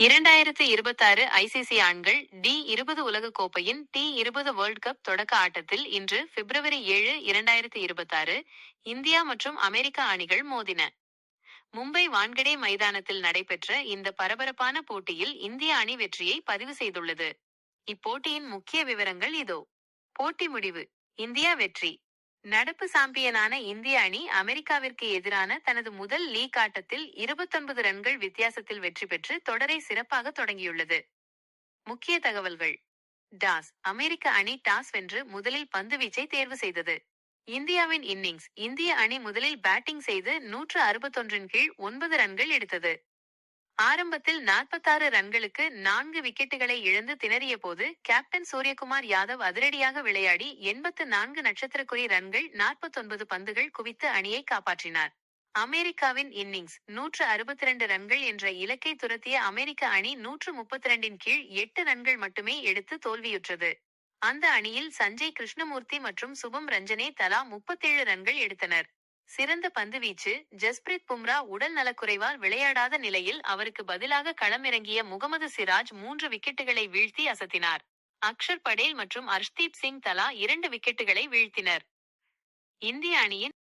2026 ICC ஆண்கள் T20 உலக கோப்பையின் T20 world cup தொடக்க ஆட்டத்தில் இன்று பிப்ரவரி 7, 2026 இந்தியா மற்றும் அமெரிக்கா அணிகள் மோதின. மும்பை வான்கடே மைதானத்தில் நடைபெற்ற இந்த பரபரப்பான போட்டியில் இந்திய அணி வெற்றியை பதிவு செய்துள்ளது. இப்போட்டியின் முக்கிய விவரங்கள் இதோ. போட்டி முடிவு. இந்தியா வெற்றி. நடப்பு சாம்பியனான இந்திய அணி அமெரிக்காவிற்கு எதிரான தனது முதல் லீக் ஆட்டத்தில் 29 ரன்கள் வித்தியாசத்தில் வெற்றி பெற்று தொடரை சிறப்பாக தொடங்கியுள்ளது. முக்கிய தகவல்கள். டாஸ். அமெரிக்க அணி டாஸ் வென்று முதலில் பந்துவீச்சை தேர்வு செய்தது. இந்தியாவின் இன்னிங்ஸ். இந்திய அணி முதலில் பேட்டிங் செய்து 161 கீழ் 9 ரன்கள் எடுத்தது. ஆரம்பத்தில் 46 ரன்களுக்கு 4 விக்கெட்டுகளை இழந்து திணறிய போது கேப்டன் சூரியகுமார் யாதவ் அதிரடியாக விளையாடி 84 நட்சத்திரக்குறி ரன்கள் 49 பந்துகள் குவித்து அணியை காப்பாற்றினார். அமெரிக்காவின் இன்னிங்ஸ். 162 ரன்கள் என்ற இலக்கை துரத்திய அமெரிக்க அணி 132 கீழ் 8 ரன்கள் மட்டுமே எடுத்து தோல்வியுற்றது. அந்த அணியில் சஞ்சய் கிருஷ்ணமூர்த்தி மற்றும் சுபம் ரஞ்சனே தலா 37 ரன்கள் எடுத்தனர். சிறந்த பந்துவீச்சு. ஜஸ்பிரித் பும்ரா உடல் நலக்குறைவால் விளையாடாத நிலையில் அவருக்கு பதிலாக களமிறங்கிய முகமது சிராஜ் 3 விக்கெட்டுகளை வீழ்த்தி அசத்தினார். அக்ஷர் படேல் மற்றும் அர்ஷ்தீப் சிங் தலா 2 விக்கெட்டுகளை வீழ்த்தினர். இந்திய அணியின்